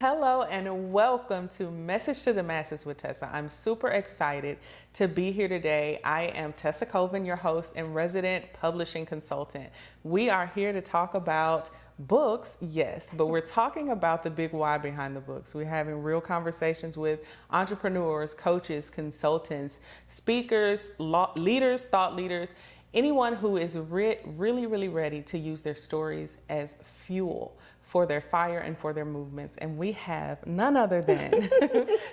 Hello and welcome to Message to the Masses with Tesa. I'm super excited to be here today. I am Tesa Colvin, your host and resident publishing consultant. We are here to talk about books, yes, but we're talking about the big why behind the books. We're having real conversations with entrepreneurs, coaches, consultants, speakers, leaders, thought leaders, anyone who is really ready to use their stories as fuel for their fire and for their movements. And we have none other than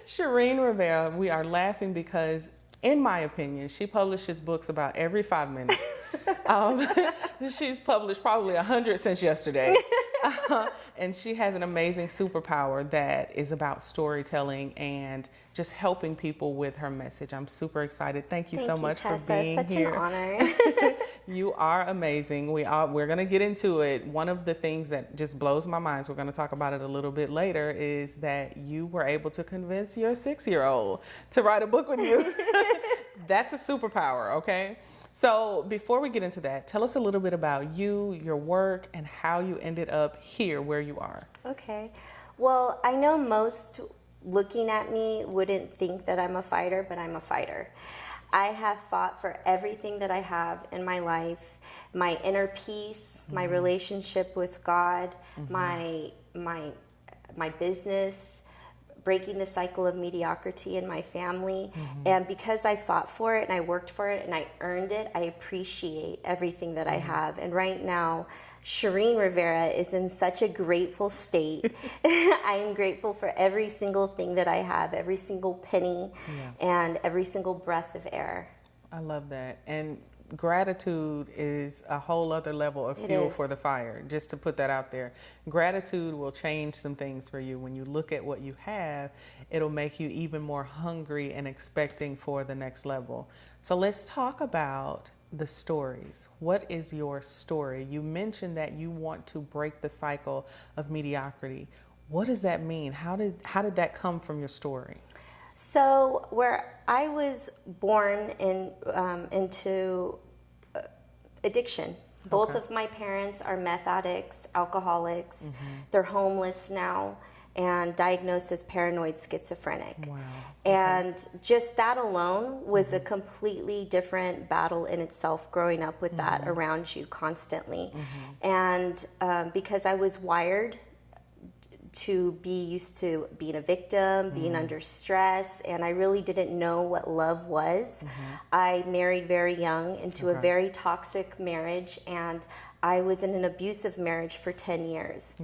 Shareen Rivera. We are laughing because, in my opinion, she publishes books about every 5 minutes. She's published probably 100 since yesterday. And she has an amazing superpower that is about storytelling and just helping people with her message. I'm super excited. Thank you so much Tessa. for being Such here. An honor. You are amazing. We're going to get into it. One of the things that just blows my mind, so we're going to talk about it a little bit later, is that you were able to convince your 6-year-old to write a book with you. That's a superpower, okay? So before we get into that, tell us a little bit about you, your work, and how you ended up here where you are. Okay. Well, I know most looking at me wouldn't think that I'm a fighter, but I'm a fighter. I have fought for everything that I have in my life, my inner peace, my relationship with God, my business, breaking the cycle of mediocrity in my family. And because I fought for it and I worked for it and I earned it, I appreciate everything that I have. And right now, Shareen Rivera is in such a grateful state. I am grateful for every single thing that I have, every single penny, and every single breath of air. I love that. And gratitude is a whole other level of fuel for the fire, just to put that out there. Gratitude will change some things for you. When you look at what you have, it'll make you even more hungry and expecting for the next level. So let's talk about the stories. What is your story? You mentioned that you want to break the cycle of mediocrity. What does that mean? How did that come from your story? So where I was born into addiction. Both of my parents are meth addicts, alcoholics. They're homeless now and diagnosed as paranoid schizophrenic. Wow. And just that alone was a completely different battle in itself, growing up with that around you constantly. And because I was wired to be used to being a victim, being under stress, and I really didn't know what love was. I married very young into a very toxic marriage, and I was in an abusive marriage for 10 years.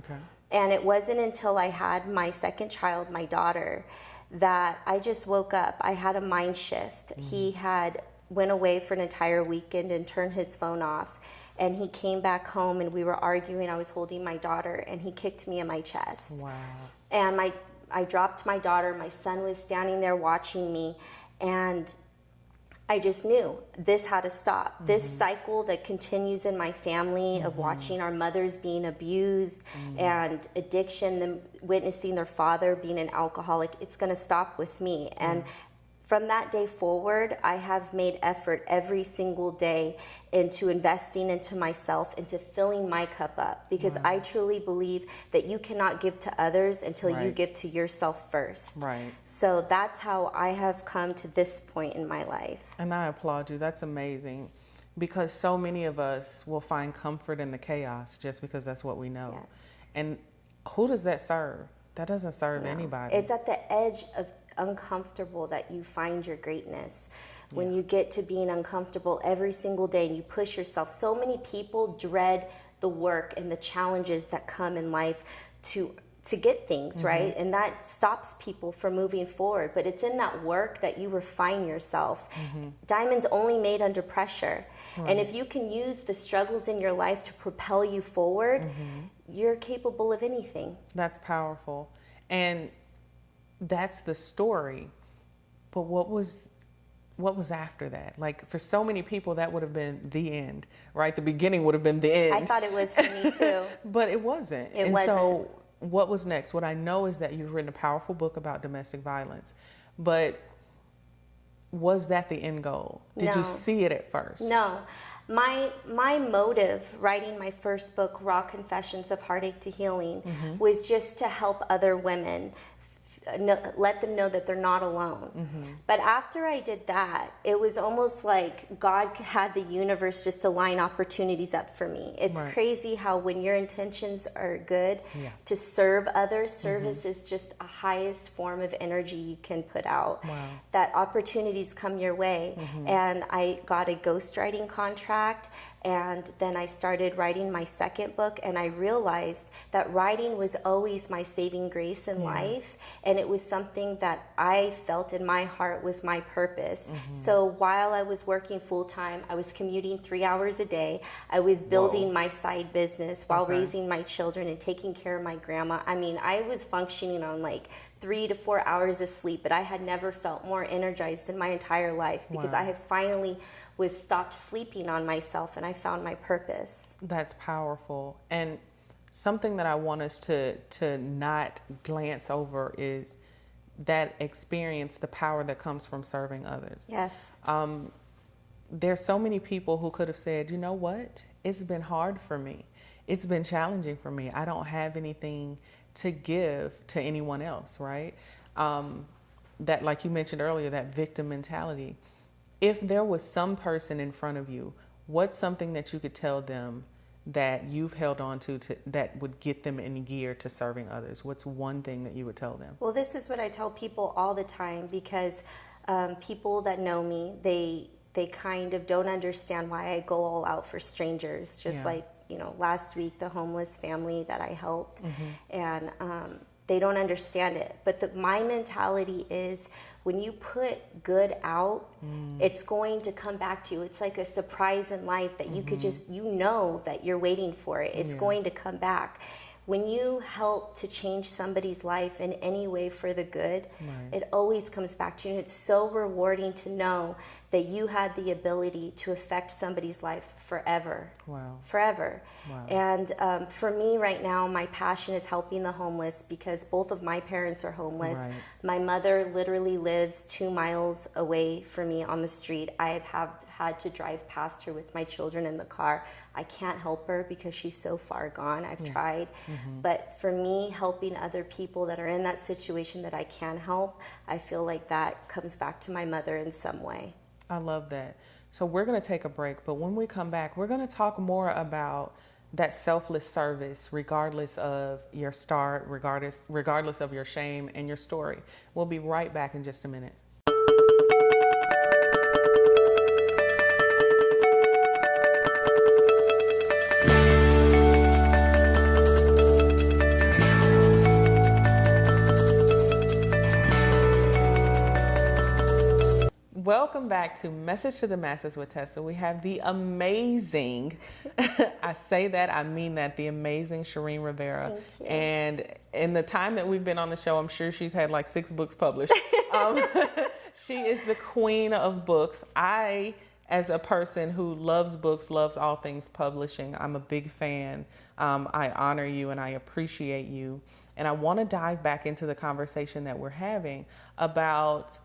And it wasn't until I had my second child, my daughter, that I just woke up. I had a mind shift. He had went away for an entire weekend and turned his phone off. And he came back home and we were arguing. I was holding my daughter and he kicked me in my chest. Wow. And I dropped my daughter. My son was standing there watching me. And I just knew this had to stop. This cycle that continues in my family of watching our mothers being abused and addiction, them witnessing their father being an alcoholic, it's going to stop with me. And from that day forward, I have made effort every single day into investing into myself, into filling my cup up, because I truly believe that you cannot give to others until you give to yourself first. Right. So that's how I have come to this point in my life. And I applaud you. That's amazing, because so many of us will find comfort in the chaos just because that's what we know. Yes. And who does that serve? That doesn't serve anybody. It's at the edge of uncomfortable that you find your greatness. When you get to being uncomfortable every single day and you push yourself. So many people dread the work and the challenges that come in life to get things, right? And that stops people from moving forward. But it's in that work that you refine yourself. Diamonds only made under pressure. And if you can use the struggles in your life to propel you forward, you're capable of anything. That's powerful. And that's the story. But what was after that? Like, for so many people, that would have been the end, right? The beginning would have been the end. I thought it was for me too. But it wasn't. It wasn't. So what was next? What I know is that you've written a powerful book about domestic violence. But was that the end goal? Did you see it at first? No. My motive writing my first book, Raw Confessions of Heartache to Healing, was just to help other women, let them know that they're not alone. But after I did that, it was almost like God had the universe just to line opportunities up for me. It's crazy how when your intentions are good to serve others, service is just a highest form of energy you can put out. That opportunities come your way. And I got a ghostwriting contract. And then I started writing my second book, and I realized that writing was always my saving grace in life, and it was something that I felt in my heart was my purpose. So while I was working full-time, I was commuting 3 hours a day. I was building my side business while raising my children and taking care of my grandma. I mean, I was functioning on like 3 to 4 hours of sleep, but I had never felt more energized in my entire life because I had finally stopped sleeping on myself, and I found my purpose. That's powerful. And something that I want us to not glance over is that experience, the power that comes from serving others. Yes. There's so many people who could have said, you know what? It's been hard for me. It's been challenging for me. I don't have anything to give to anyone else, right? That, like you mentioned earlier, that victim mentality. If there was some person in front of you, what's something that you could tell them that you've held on to that would get them in gear to serving others? What's one thing that you would tell them? Well, this is what I tell people all the time, because people that know me, they kind of don't understand why I go all out for strangers. Just like, you know, last week, the homeless family that I helped, and they don't understand it. But my mentality is, when you put good out, it's going to come back to you. It's like a surprise in life that you could just, you know that you're waiting for it. It's going to come back. When you help to change somebody's life in any way for the good, it always comes back to you. And it's so rewarding to know that you had the ability to affect somebody's life forever. Forever. And for me right now, my passion is helping the homeless, because both of my parents are homeless. My mother literally lives 2 miles away from me on the street. I have had to drive past her with my children in the car. I can't help her because she's so far gone. I've tried. But for me, helping other people that are in that situation that I can help, I feel like that comes back to my mother in some way. I love that. So we're going to take a break, but when we come back, we're going to talk more about that selfless service, regardless of your start, regardless of your shame and your story. We'll be right back in just a minute. Welcome back to Message to the Masses with Tesa. We have the amazing, I say that, I mean that, the amazing Shareen Rivera. Thank you. And in the time that we've been on the show, I'm sure she's had like 6 books published. She is the queen of books. I, as a person who loves books, loves all things publishing, I'm a big fan. I honor you and I appreciate you. And I want to dive back into the conversation that we're having about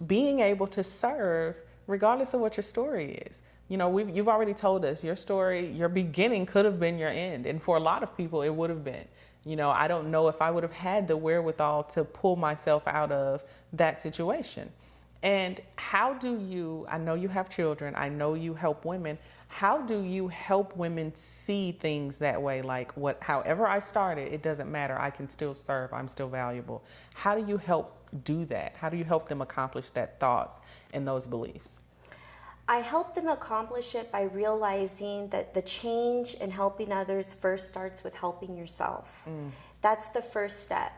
being able to serve regardless of what your story is. You know, you've already told us your story, your beginning could have been your end. And for a lot of people, it would have been. You know, I don't know if I would have had the wherewithal to pull myself out of that situation. And how do you, I know you have children, I know you help women. How do you help women see things that way? Like, however I started, it doesn't matter. I can still serve. I'm still valuable. How do you help do that? How do you help them accomplish that thoughts and those beliefs? I help them accomplish it by realizing that the change in helping others first starts with helping yourself. That's the first step.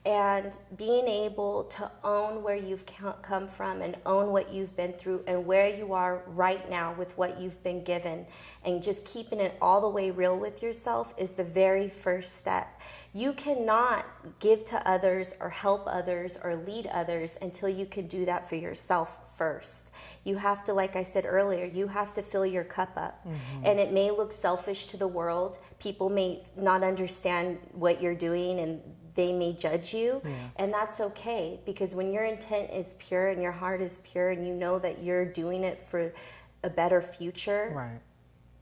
And being able to own where you've come from and own what you've been through and where you are right now with what you've been given, and just keeping it all the way real with yourself is the very first step. You cannot give to others or help others or lead others until you can do that for yourself first. You have to, like I said earlier, you have to fill your cup up. And it may look selfish to the world. People may not understand what you're doing and they may judge you, and that's okay, because when your intent is pure and your heart is pure and you know that you're doing it for a better future,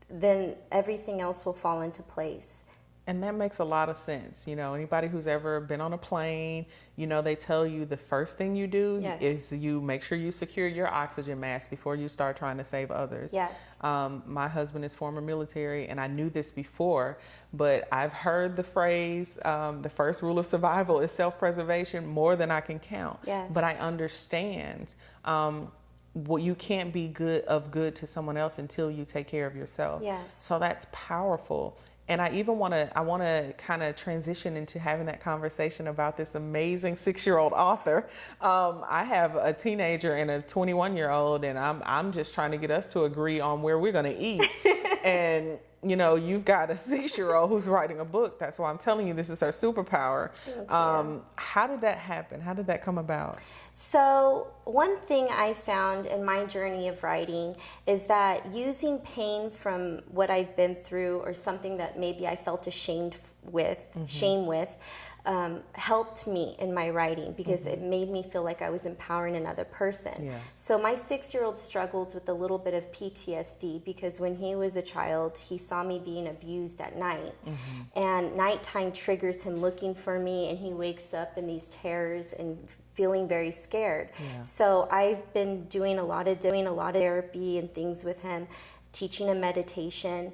then everything else will fall into place. And that makes a lot of sense. You know, anybody who's ever been on a plane, you know, they tell you the first thing you do is you make sure you secure your oxygen mask before you start trying to save others. Yes. My husband is former military, and I knew this before, but I've heard the phrase, the first rule of survival is self-preservation, more than I can count. Yes. But I understand well, you can't be good to someone else until you take care of yourself. Yes. So that's powerful. And I even want to kind of transition into having that conversation about this amazing 6-year-old author. I have a teenager and a 21-year-old, and I'm just trying to get us to agree on where we're going to eat. And you know, you've got a 6-year-old who's writing a book. That's why I'm telling you this is her superpower. How did that happen? How did that come about? So one thing I found in my journey of writing is that using pain from what I've been through, or something that maybe I felt ashamed with, shame with, helped me in my writing, because it made me feel like I was empowering another person. Yeah. So my 6-year-old struggles with a little bit of PTSD, because when he was a child, he saw me being abused at night. And nighttime triggers him looking for me, and he wakes up in these terrors and feeling very scared. Yeah. So I've been doing a lot of therapy and things with him, teaching him meditation.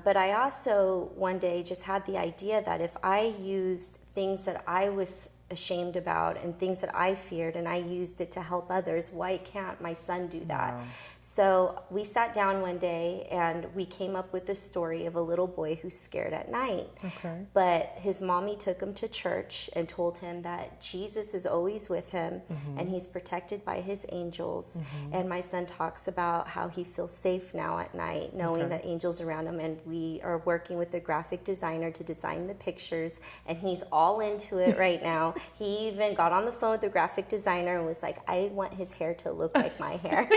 But I also one day just had the idea that if I used things that I was ashamed about and things that I feared, and I used it to help others, why can't my son do that? Wow. So we sat down one day and we came up with the story of a little boy who's scared at night. Okay. But his mommy took him to church and told him that Jesus is always with him and he's protected by his angels. And my son talks about how he feels safe now at night, knowing that angels around him, and we are working with a graphic designer to design the pictures, and he's all into it right now. He even got on the phone with the graphic designer and was like, I want his hair to look like my hair.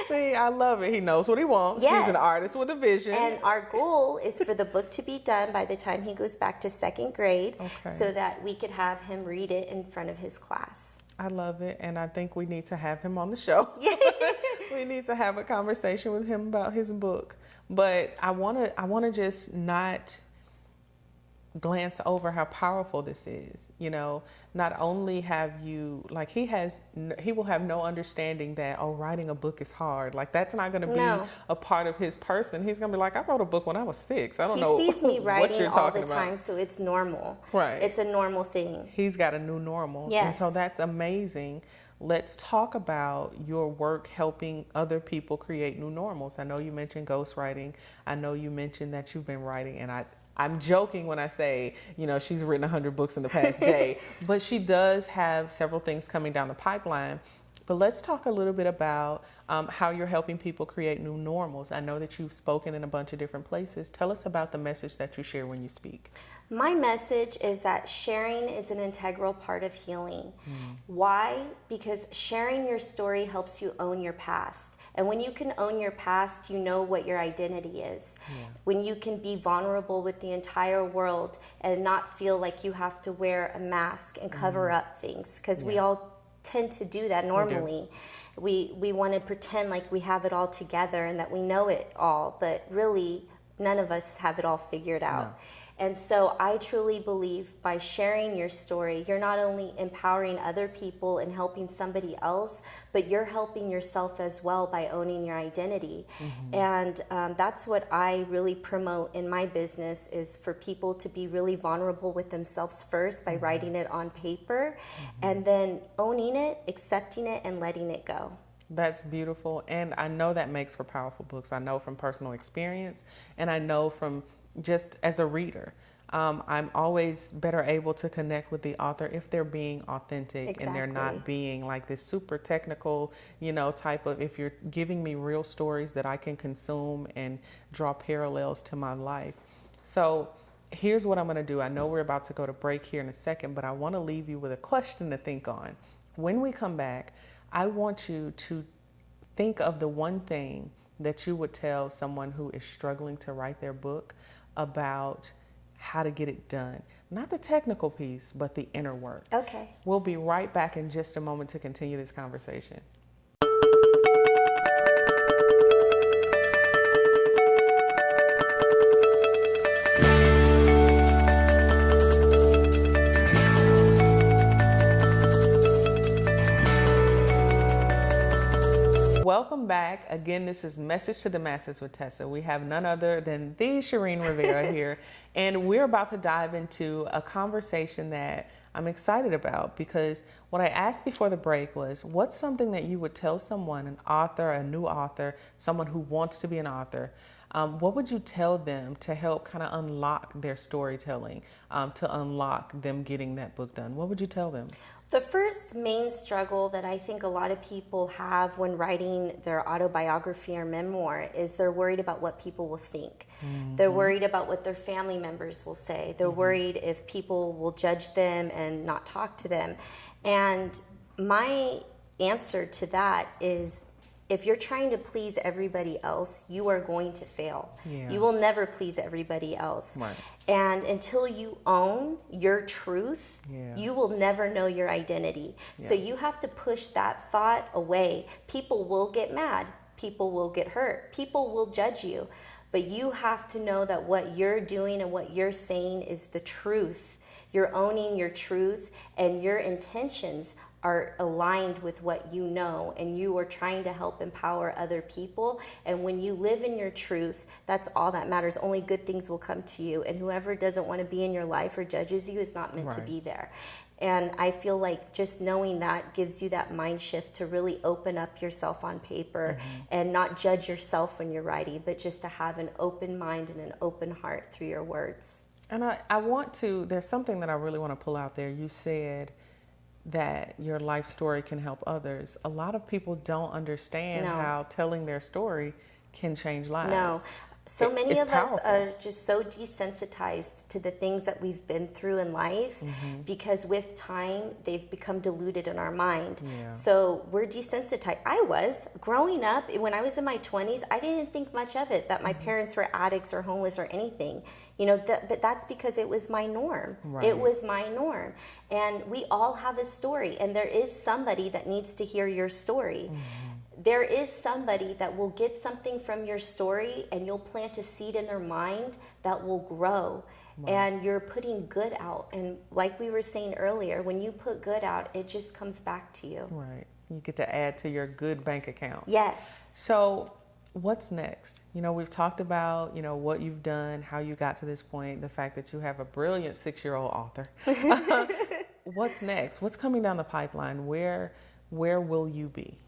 See, I love it. He knows what he wants. Yes. He's an artist with a vision. And our goal is for the book to be done by the time he goes back to 2nd grade, so that we could have him read it in front of his class. I love it, and I think we need to have him on the show. We need to have a conversation with him about his book. But I want to just not glance over how powerful this is. You know, not only have you, like, he will have no understanding that, oh, writing a book is hard. Like, that's not going to be a part of his person. He's going to be like, I wrote a book when I was 6. I don't know. He sees me writing all the about. time, so it's normal. Right. It's a normal thing. He's got a new normal. Yes. And so that's amazing. Let's talk about your work helping other people create new normals. I know you mentioned ghostwriting. I know you mentioned that you've been writing, and I'm joking when I say, you know, she's written 100 books in the past day, but she does have several things coming down the pipeline. But let's talk a little bit about how you're helping people create new normals. I know that you've spoken in a bunch of different places. Tell us about the message that you share when you speak. My message is that sharing is an integral part of healing. Why? Because sharing your story helps you own your past. And when you can own your past, you know what your identity is. When you can be vulnerable with the entire world and not feel like you have to wear a mask and cover up things, because we all tend to do that normally. We want to pretend like we have it all together and that we know it all, but really none of us have it all figured out. No. And so I truly believe by sharing your story, you're not only empowering other people and helping somebody else, but you're helping yourself as well by owning your identity. And that's what I really promote in my business, is for people to be really vulnerable with themselves first by writing it on paper, and then owning it, accepting it, and letting it go. That's beautiful. And I know that makes for powerful books. I know from personal experience, and I know from just as a reader. I'm always better able to connect with the author if they're being authentic and they're not being like this super technical, you know, type of, if you're giving me real stories that I can consume and draw parallels to my life. So here's what I'm going to do. I know we're about to go to break here in a second, but I want to leave you with a question to think on. When we come back, I want you to think of the one thing that you would tell someone who is struggling to write their book about how to get it done. Not the technical piece, but the inner work. Okay. We'll be right back in just a moment to continue this conversation. Welcome back. Again, this is Message to the Masses with Tesa. We have none other than the Shareen Rivera here, and we're about to dive into a conversation that I'm excited about, because what I asked before the break was, what's something that you would tell someone, an author, a new author, someone who wants to be an author, what would you tell them to help kind of unlock their storytelling, to unlock them getting that book done? What would you tell them? The first main struggle that I think a lot of people have when writing their autobiography or memoir is they're worried about what people will think. Mm-hmm. They're worried about what their family members will say. They're worried if people will judge them and not talk to them. And my answer to that is, if you're trying to please everybody else, you are going to fail. Yeah. You will never please everybody else. Right. And until you own your truth, you will never know your identity. Yeah. So you have to push that thought away. People will get mad. People will get hurt. People will judge you. But you have to know that what you're doing and what you're saying is the truth. You're owning your truth, and your intentions are aligned with what you know, and you are trying to help empower other people. And when you live in your truth, that's all that matters. Only good things will come to you, and whoever doesn't want to be in your life or judges you is not meant to be there. And I feel like just knowing that gives you that mind shift to really open up yourself on paper and not judge yourself when you're writing, but just to have an open mind and an open heart through your words. And there's something that I really want to pull out there. You said that your life story can help others. A lot of people don't understand how telling their story can change lives. No. So many of us are just so desensitized to the things that we've been through in life because with time, they've become diluted in our mind. Yeah. So we're desensitized. I was. Growing up, when I was in my 20s, I didn't think much of it, that my parents were addicts or homeless or anything. But that's because it was my norm. Right. It was my norm. And we all have a story, and there is somebody that needs to hear your story. There is somebody that will get something from your story, and you'll plant a seed in their mind that will grow. Right. And you're putting good out. And like we were saying earlier, when you put good out, it just comes back to you. Right. You get to add to your good bank account. Yes. So what's next? We've talked about, what you've done, how you got to this point, the fact that you have a brilliant 6-year-old author. What's next? What's coming down the pipeline? Where will you be?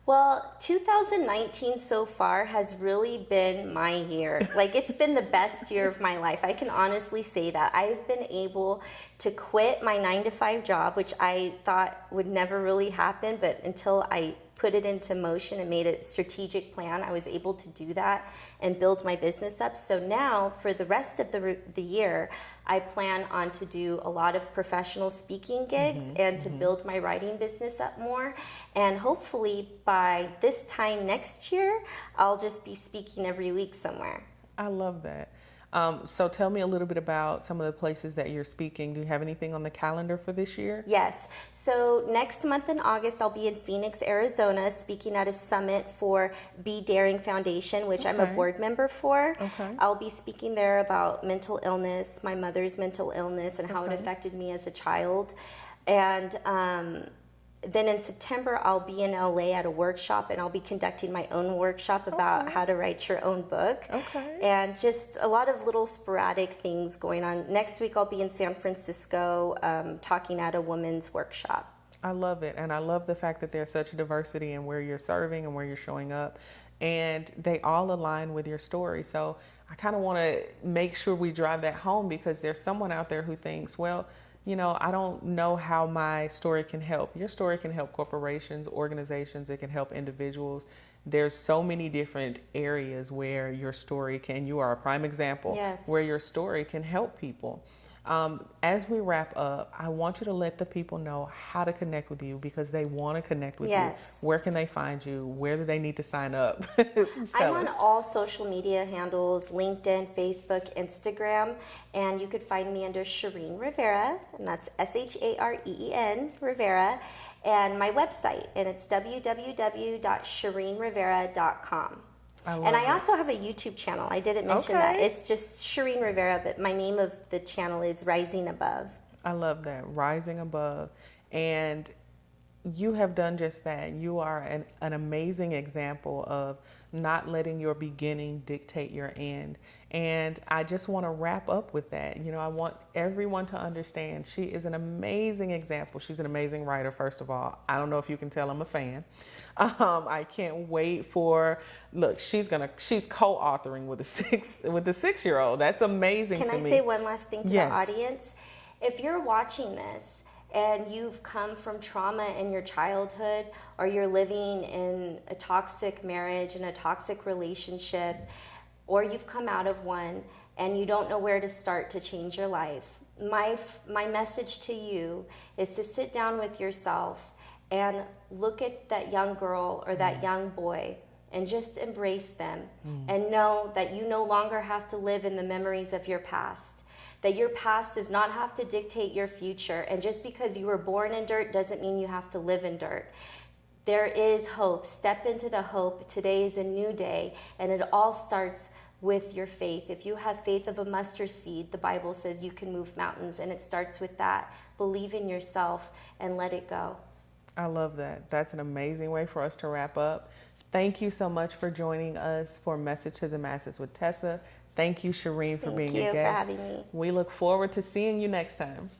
Well, 2019 so far has really been my year. It's been the best year of my life. I can honestly say that. I've been able to quit my 9-to-5 job, which I thought would never really happen, but until I put it into motion and made a strategic plan, I was able to do that and build my business up. So now, for the rest of the year, I plan on to do a lot of professional speaking gigs and to build my writing business up more. And hopefully by this time next year, I'll just be speaking every week somewhere. I love that. So tell me a little bit about some of the places that you're speaking. Do you have anything on the calendar for this year? Yes. So next month in August, I'll be in Phoenix, Arizona, speaking at a summit for Be Daring Foundation, which I'm a board member for. Okay. I'll be speaking there about mental illness, my mother's mental illness, and how it affected me as a child. And then in September, I'll be in LA at a workshop, and I'll be conducting my own workshop about how to write your own book. Okay. And just a lot of little sporadic things going on. Next week, I'll be in San Francisco talking at a women's workshop. I love it. And I love the fact that there's such a diversity in where you're serving and where you're showing up. And they all align with your story. So I kind of want to make sure we drive that home, because there's someone out there who thinks, well, I don't know how my story can help. Your story can help corporations, organizations, it can help individuals. There's so many different areas where your story can, you are a prime example, where your story can help people. As we wrap up, I want you to let the people know how to connect with you, because they want to connect with you. Where can they find you? Where do they need to sign up? I'm on all social media handles, LinkedIn, Facebook, Instagram, and you could find me under Shareen Rivera, and that's Shareen Rivera, and my website, and it's www.shareenrivera.com. I also have a YouTube channel. I didn't mention that. It's just Shareen Rivera, but my name of the channel is Rising Above. I love that, Rising Above. And You have done just that. You are an amazing example of not letting your beginning dictate your end. And I just want to wrap up with that. You know, I want everyone to understand she is an amazing example. She's an amazing writer, first of all. I don't know if you can tell I'm a fan. I can't wait for, look, she's co-authoring with a 6-year-old. That's amazing to me. Can I say one last thing to Yes. the audience? If you're watching this and you've come from trauma in your childhood, or you're living in a toxic marriage and a toxic relationship, or you've come out of one and you don't know where to start to change your life, my message to you is to sit down with yourself and look at that young girl or that young boy and just embrace them, and know that you no longer have to live in the memories of your past. That your past does not have to dictate your future. And just because you were born in dirt doesn't mean you have to live in dirt. There is hope. Step into the hope. Today is a new day, and it all starts with your faith. If you have faith of a mustard seed, the Bible says you can move mountains, and it starts with that. Believe in yourself and let it go. I love that. That's an amazing way for us to wrap up. Thank you so much for joining us for Message to the Masses with Tesa. Thank you, Shareen, for being a guest. Thank you for having me. We look forward to seeing you next time.